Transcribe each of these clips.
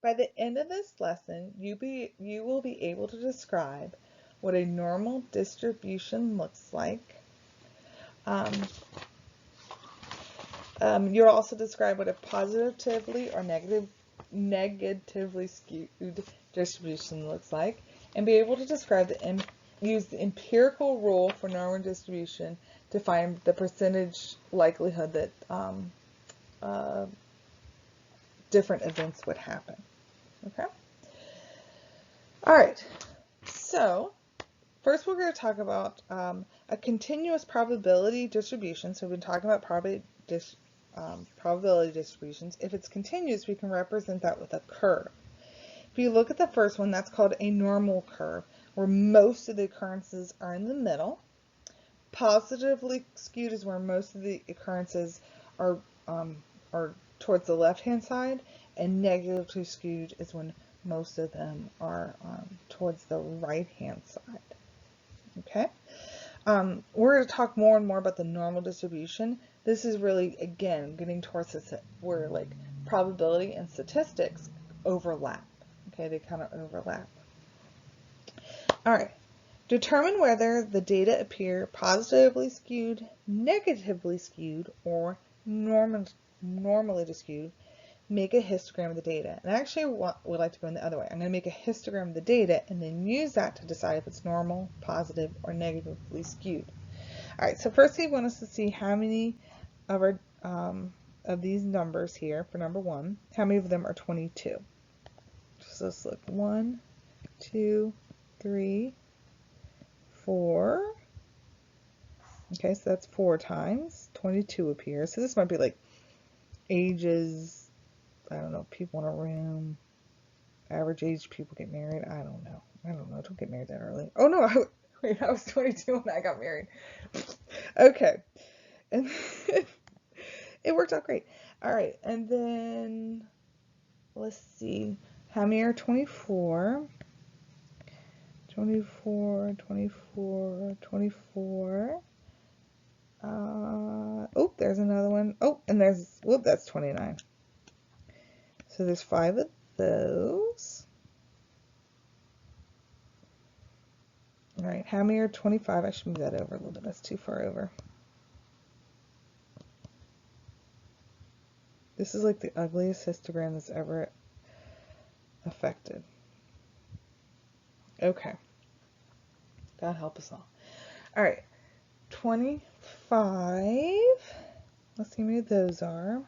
By the end of this lesson, you will be able to describe what a normal distribution looks like. You'll also describe what a positively or negatively skewed distribution looks like, and be able to describe use the empirical rule for normal distribution to find the percentage likelihood that different events would happen. Okay? All right. So first we're going to talk about a continuous probability distribution. So we've been talking about probability distributions. If it's continuous, we can represent that with a curve. If you look at the first one, that's called a normal curve, where most of the occurrences are in the middle. Positively skewed is where most of the occurrences are towards the left-hand side, and negatively skewed is when most of them are towards the right-hand side. Okay? We're going to talk more and more about the normal distribution. This is really, again, getting towards this where like probability and statistics overlap. Okay, they kind of overlap. All right. Determine whether the data appear positively skewed, negatively skewed, or normally skewed. Make a histogram of the data. And I actually would like to go in the other way. I'm going to make a histogram of the data and then use that to decide if it's normal, positive, or negatively skewed. All right, so first we want us to see how many of our of these numbers here for number 1, how many of them are 22. So let's look. 1, 2, 3, 4. Okay, so that's 4 times. 22 appears. So this might be like ages, I don't know, people in a room, average age people get married. I don't know. Don't get married that early. Oh no, I was 22 when I got married. Okay. And it worked out great. All right, and then let's see. How many are 24? 24, 24, 24. Oh, there's another one. Oh, and there's, whoop, that's 29. So there's 5 of those. All right, how many are 25? I should move that over a little bit. That's too far over. This is like the ugliest histogram that's ever affected. Okay. God help us all. All right, 25. Let's see how many of those are.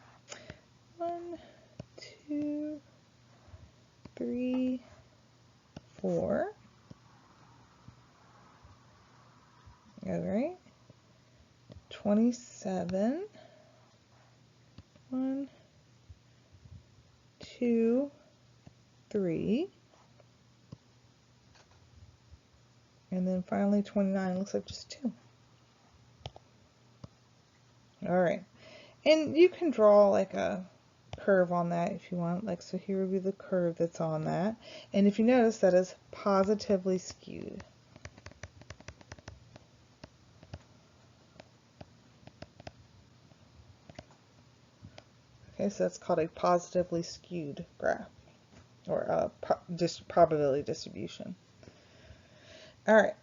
1, 2, 3, 4. All right. 27. 1, 2, 3. And then finally 29 looks like just 2. All right. And you can draw like a curve on that if you want. Like, so here would be the curve that's on that. And if you notice, that is positively skewed. Okay, so that's called a positively skewed graph, or a probability distribution. All right.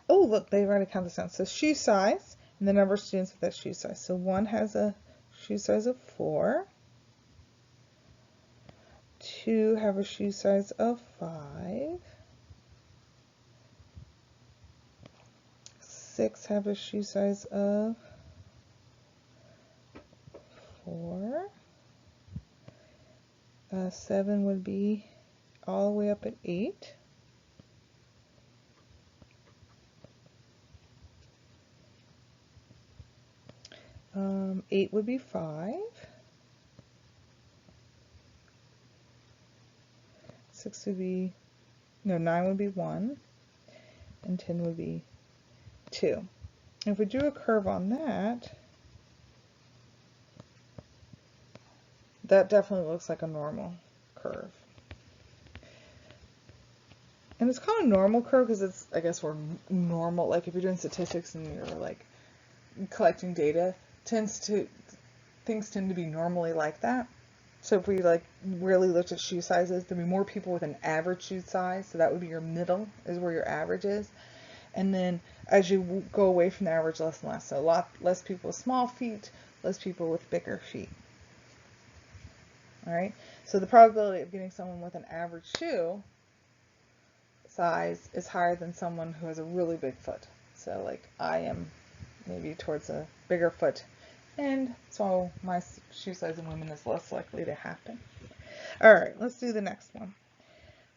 Oh, look, they've already counted this down. So shoe size, and the number of students with that shoe size. So 1 has a shoe size of 4. 2 have a shoe size of 5. 6 have a shoe size of 4. 7 would be all the way up at 8. 8 would be 5. 6 would be, no, 9 would be 1. And 10 would be 2. If we drew a curve on that, that definitely looks like a normal curve. And it's called a normal curve because it's, I guess, where normal, like if you're doing statistics and you're like collecting data, things tend to be normally like that. So if we like really looked at shoe sizes, there'd be more people with an average shoe size. So that would be your middle, is where your average is. And then as you go away from the average, less and less. So a lot less people with small feet, less people with bigger feet. All right. So the probability of getting someone with an average shoe size is higher than someone who has a really big foot. So like I am maybe towards a bigger foot, and so my shoe size in women is less likely to happen. All right, let's do the next one.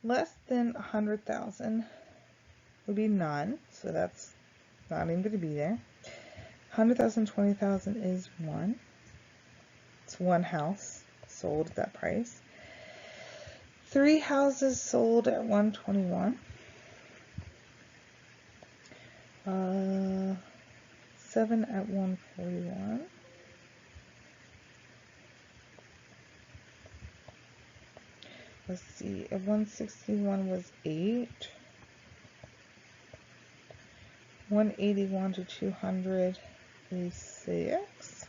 Less than 100,000 would be none, so that's not even going to be there. 100,000, 20,000 is 1. It's one house sold at that price. 3 houses sold at 121. 7 at 141. Let's see, at 161 was 8. 181 to 200 is 6.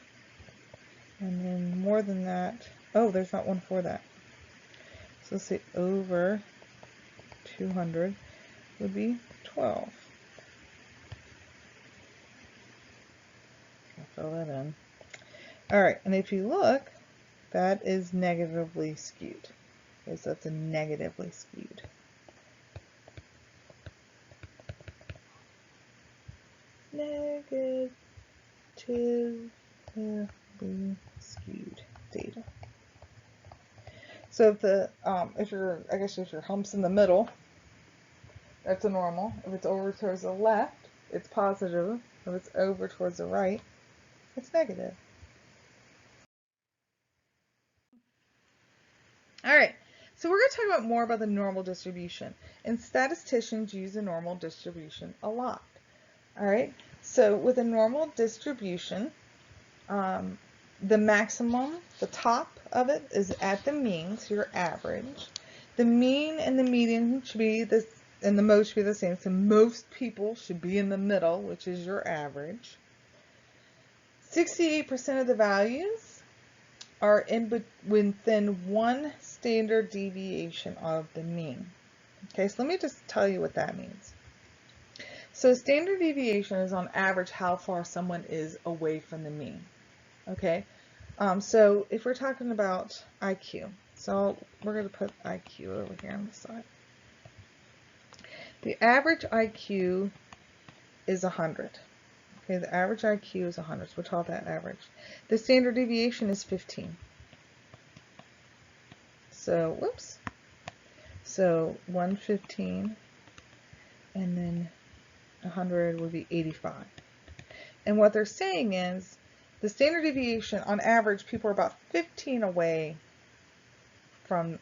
And then more than that, oh, there's not one for that. So let's say over 200 would be 12. I'll fill that in. All right, and if you look, that is negatively skewed. Okay, so that's a negatively skewed. Negatively skewed data. So if your hump's in the middle, that's a normal. If it's over towards the left, it's positive. If it's over towards the right, it's negative. All right, so we're going to talk more about the normal distribution. And statisticians use the normal distribution a lot. All right, so with a normal distribution, the maximum, the top of it is at the mean, so your average. The mean and the median should be this, and the mode should be the same. So most people should be in the middle, which is your average. 68% of the values are within one standard deviation of the mean. Okay, so let me just tell you what that means. So standard deviation is on average how far someone is away from the mean. Okay, so if we're talking about IQ, so we're going to put IQ over here on the side. The average IQ is 100. Okay, the average IQ is 100, so we'll call that average. The standard deviation is 15. So, whoops. So 115, and then 100 would be 85. And what they're saying is the standard deviation, on average, people are about 15 away from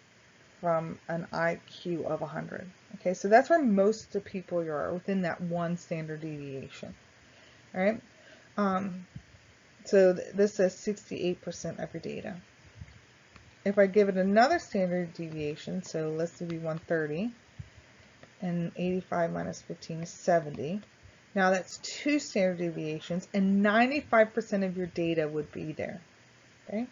an IQ of 100. Okay, so that's where most of the people are, within that one standard deviation. All right. So this says 68% of your data. If I give it another standard deviation, so let's do 130, and 85 minus 15 is 70. Now that's 2 standard deviations, and 95% of your data would be there. Okay.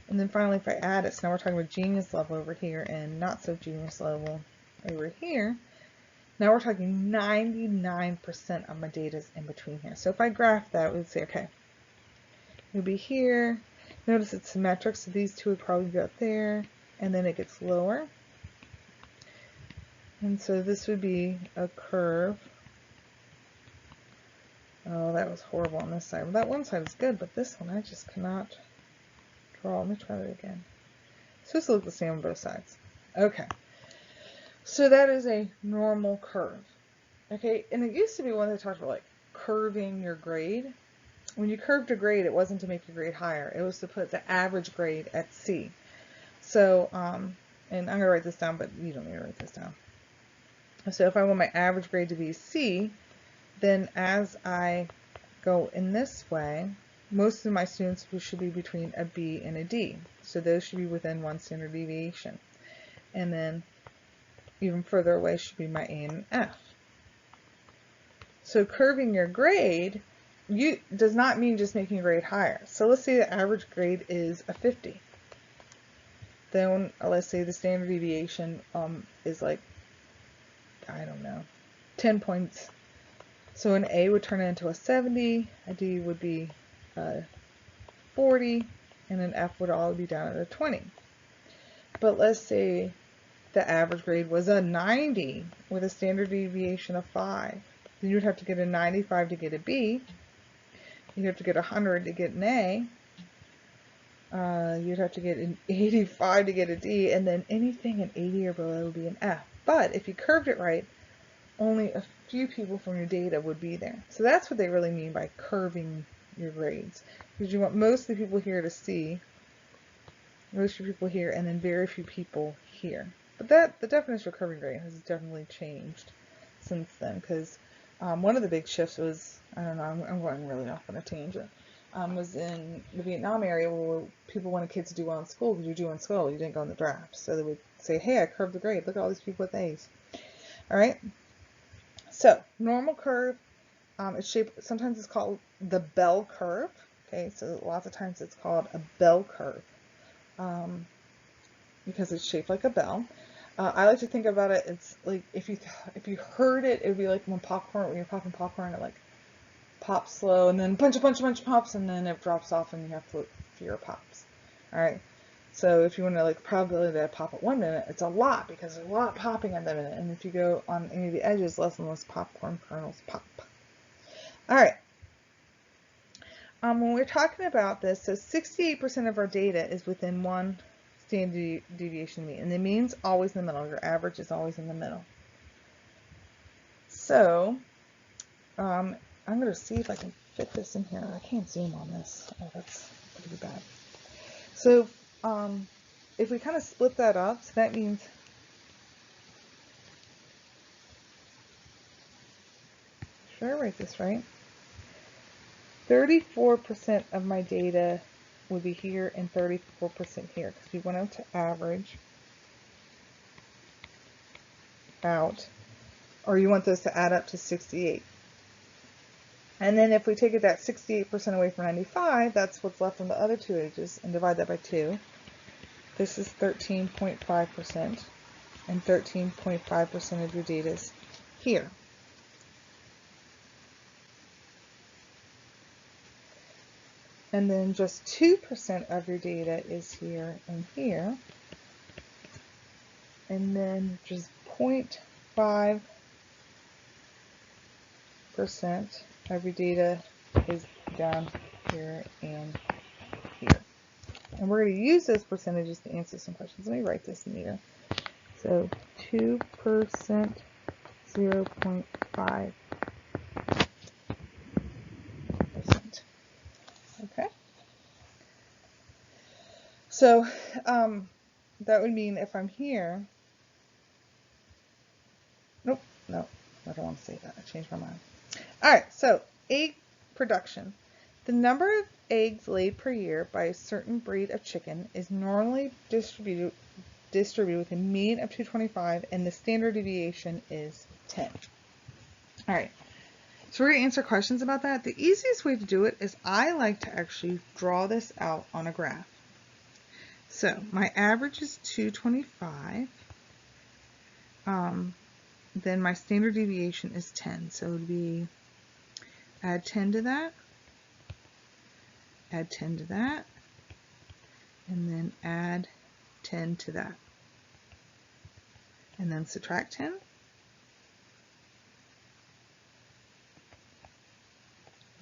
And then finally, if I add it, so now we're talking about genius level over here and not so genius level over here. Now we're talking 99% of my data is in between here. So if I graph that, we'd say, okay, it would be here. Notice it's symmetric, so these two would probably go up there, and then it gets lower. And so this would be a curve. Oh, that was horrible on this side. Well, that one side is good, but this one I just cannot draw. Let me try that again. It's supposed to look the same on both sides. Okay. So that is a normal curve. Okay, and it used to be one that talked about like curving your grade. When you curved a grade, it wasn't to make your grade higher. It was to put the average grade at C. So, and I'm going to write this down, but you don't need to write this down. So if I want my average grade to be C, then as I go in this way, most of my students should be between a B and a D. So those should be within one standard deviation. And then even further away should be my A and an F. So curving your grade does not mean just making your grade higher. So let's say the average grade is a 50. then let's say the standard deviation is like, I don't know, 10 points. So an A would turn into a 70, a D would be 40, and an F would all be down at a 20. But let's say the average grade was a 90 with a standard deviation of 5. Then you'd have to get a 95 to get a B. You'd have to get 100 to get an A. You'd have to get an 85 to get a D, and then anything an 80 or below would be an F. But if you curved it right, only a few people from your data would be there. So that's what they really mean by curving your grades, because you want most of the people here to C, most of the people here, and then very few people here. But the definition of curving grade has definitely changed since then, because one of the big shifts was, I don't know, I'm going really off on a tangent, was in the Vietnam area where people wanted kids to do well in school. Because you do in school, you didn't go in the draft. So they would say, hey, I curved the grade. Look at all these people with A's. All right. So normal curve, it's shaped, sometimes it's called the bell curve. Okay, so lots of times it's called a bell curve because it's shaped like a bell. I like to think about it, it's like if you heard it, it would be like when you're popping popcorn, it like pops slow and then bunch of pops, and then it drops off and you have fewer pops. All right. So if you want to like probability that pop at 1 minute, it's a lot because there's a lot popping at the minute. And if you go on any of the edges, less and less popcorn kernels pop. All right. When we're talking about this, so 68% of our data is within one standard deviation mean, and the mean's always in the middle. Your average is always in the middle. So I'm going to see if I can fit this in here. I can't zoom on this. Oh, that's pretty bad. So if we kind of split that up, so that means should I write this right? 34% of my data would be here and 34% here, because we went out to average out, or you want those to add up to 68. And then if we take that 68% away from 95, that's what's left on the other two ages, and divide that by 2. This is 13.5%, and 13.5% of your data is here. And then just 2% of your data is here and here. And then just 0.5% of your data is down here and here. And we're going to use those percentages to answer some questions. Let me write this in here. So 2%, 0.5%. Okay. So that would mean if I'm here, nope, no, I don't want to say that. I changed my mind. All right, so egg production. The number of eggs laid per year by a certain breed of chicken is normally distributed with a mean of 225, and the standard deviation is 10. All right, so we're going to answer questions about that. The easiest way to do it is I like to actually draw this out on a graph. So my average is 225. Then my standard deviation is 10. So it would be add 10 to that, add 10 to that, and then add 10 to that. And then subtract 10.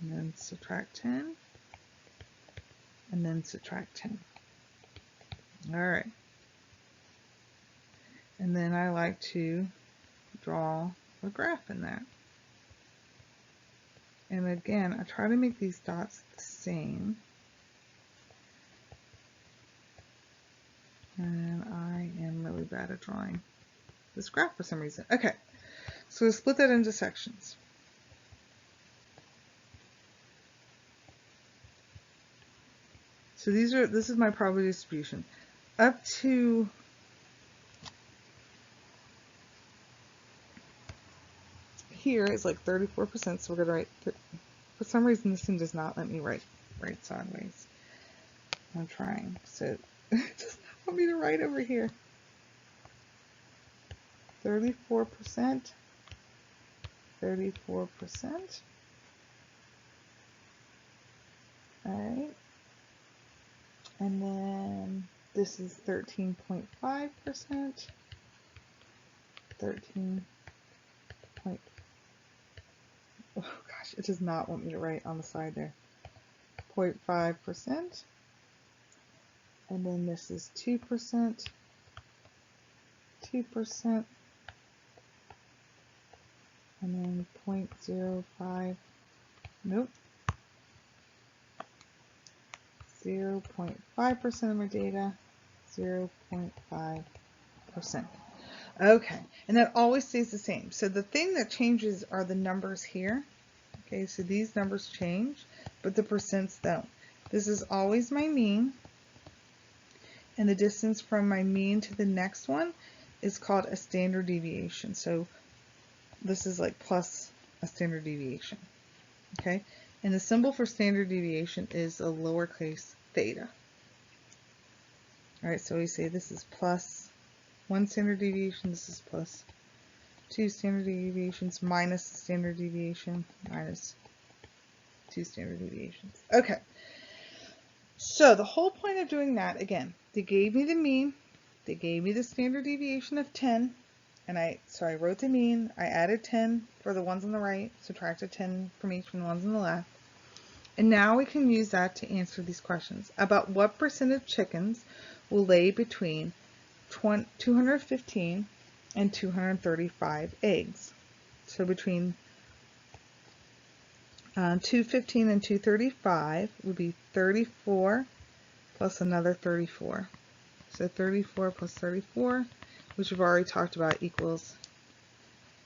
And then subtract 10. And then subtract 10. All right. And then I like to draw a graph in that. And again, I try to make these dots the same. And I am really bad at drawing this graph for some reason. Okay, so we'll split that into sections. So this is my probability distribution. Up to here is like 34%, so we're going to write, for some reason this thing does not let me write sideways. I'm trying, so it does not want me to write over here? 34%. 34%. All right. And then this is 13.5%. 13. Oh gosh, it does not want me to write on the side there. 0.5%. And then this is 2%. 2%. And then 0.05. Nope. 0.5% of my data. 0.5%. Okay, and that always stays the same. So the thing that changes are the numbers here. Okay, so these numbers change, but the percents don't. This is always my mean, and the distance from my mean to the next one is called a standard deviation. So this is like plus a standard deviation. Okay, and the symbol for standard deviation is a lowercase theta. All right, so we say this is plus 1 standard deviation, this is plus 2 standard deviations, minus the standard deviation, minus 2 standard deviations. Okay, so the whole point of doing that, again, they gave me the mean, they gave me the standard deviation of 10, and I wrote the mean, I added 10 for the ones on the right, subtracted 10 from each from the ones on the left, and now we can use that to answer these questions. About what percent of chickens will lay between 215 and 235 eggs. So between 215 and 235 would be 34 plus another 34. So 34 plus 34, which we've already talked about, equals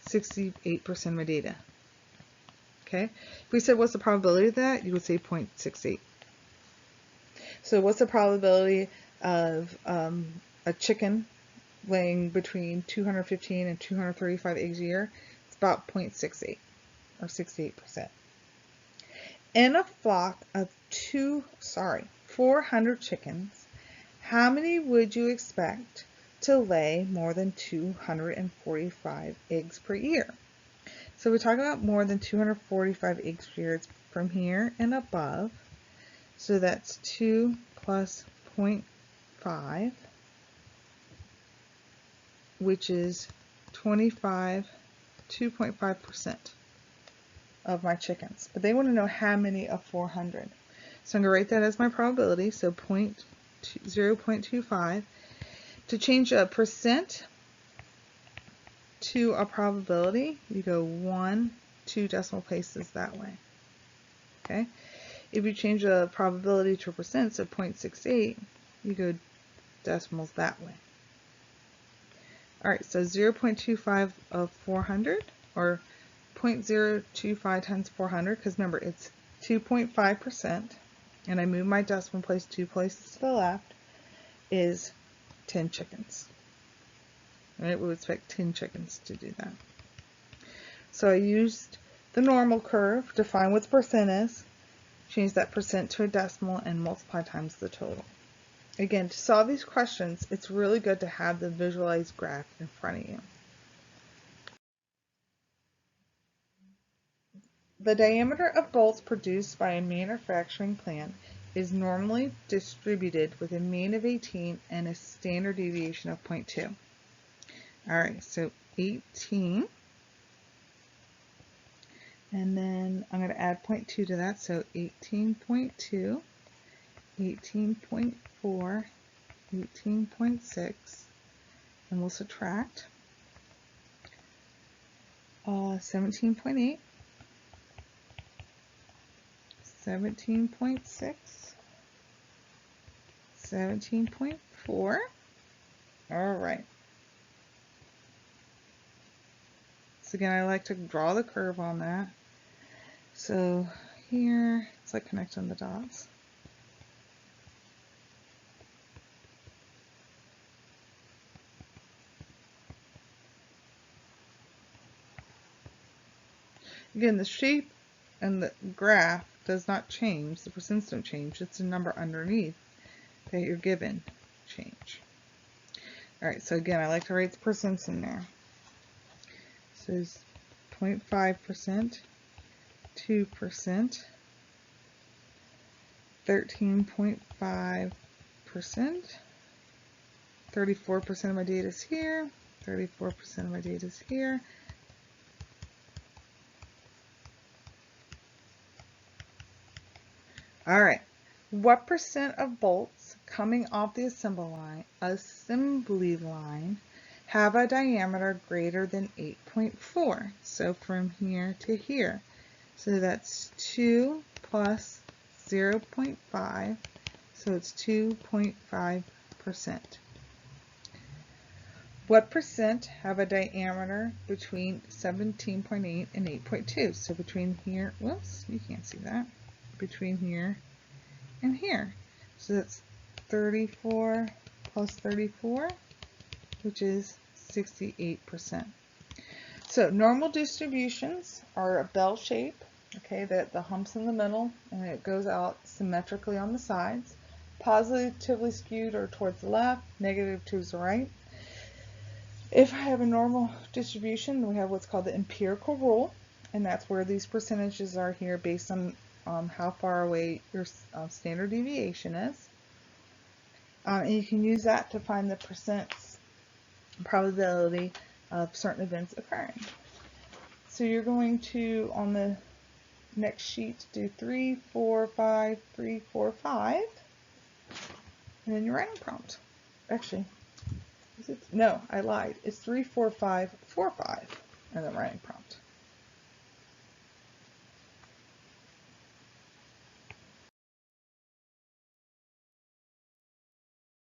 68% of my data. Okay, if we said what's the probability of that, you would say 0.68. So what's the probability of a chicken laying between 215 and 235 eggs a year? It's about 0.68 or 68%. In a flock of 400 chickens, how many would you expect to lay more than 245 eggs per year? So we're talking about more than 245 eggs per year. It's from here and above. So that's 2 plus 0.5, which is 2.5% of my chickens. But they want to know how many of 400. So I'm going to write that as my probability, so 0.25. To change a percent to a probability, you go 2 decimal places that way. Okay? If you change a probability to a percent, so 0.68, you go decimals that way. Alright, so 0.25 of 400, or 0.025 times 400, because remember it's 2.5%, and I move my decimal place 2 places to the left, is 10 chickens. Right, we would expect 10 chickens to do that. So I used the normal curve to find what the percent is, change that percent to a decimal, and multiply times the total. Again, to solve these questions, it's really good to have the visualized graph in front of you. The diameter of bolts produced by a manufacturing plant is normally distributed with a mean of 18 and a standard deviation of 0.2. Alright, so 18, and then I'm going to add 0.2 to that, so 18.2, 18.4, 18.6, and we'll subtract 17.8, 17.6, 17.4. All right. So again, I like to draw the curve on that. So here, it's like connecting the dots. Again, the shape and the graph does not change. The percents don't change. It's the number underneath that you're given change. All right, so again, I like to write the percents in there. So it's 0.5%, 2%, 13.5%, 34% of my data is here, 34% of my data is here. All right, what percent of bolts coming off the assembly line have a diameter greater than 8.4? So from here to here. So that's 2 plus 0.5, so it's 2.5%. What percent have a diameter between 17.8 and 8.2? So between here, whoops, you can't see that, between here and here. So that's 34 plus 34, which is 68%. So normal distributions are a bell shape, okay, that the hump's in the middle and it goes out symmetrically on the sides. Positively skewed or towards the left, negative towards the right. If I have a normal distribution, we have what's called the empirical rule, and that's where these percentages are here based on how far away your standard deviation is. And you can use that to find the percents probability of certain events occurring. So you're going to, on the next sheet, do 3, 4, 5, 3, 4, 5, and then your writing prompt. Actually, is it? No, I lied. It's 3, 4, 5, 4, 5, and then writing prompt.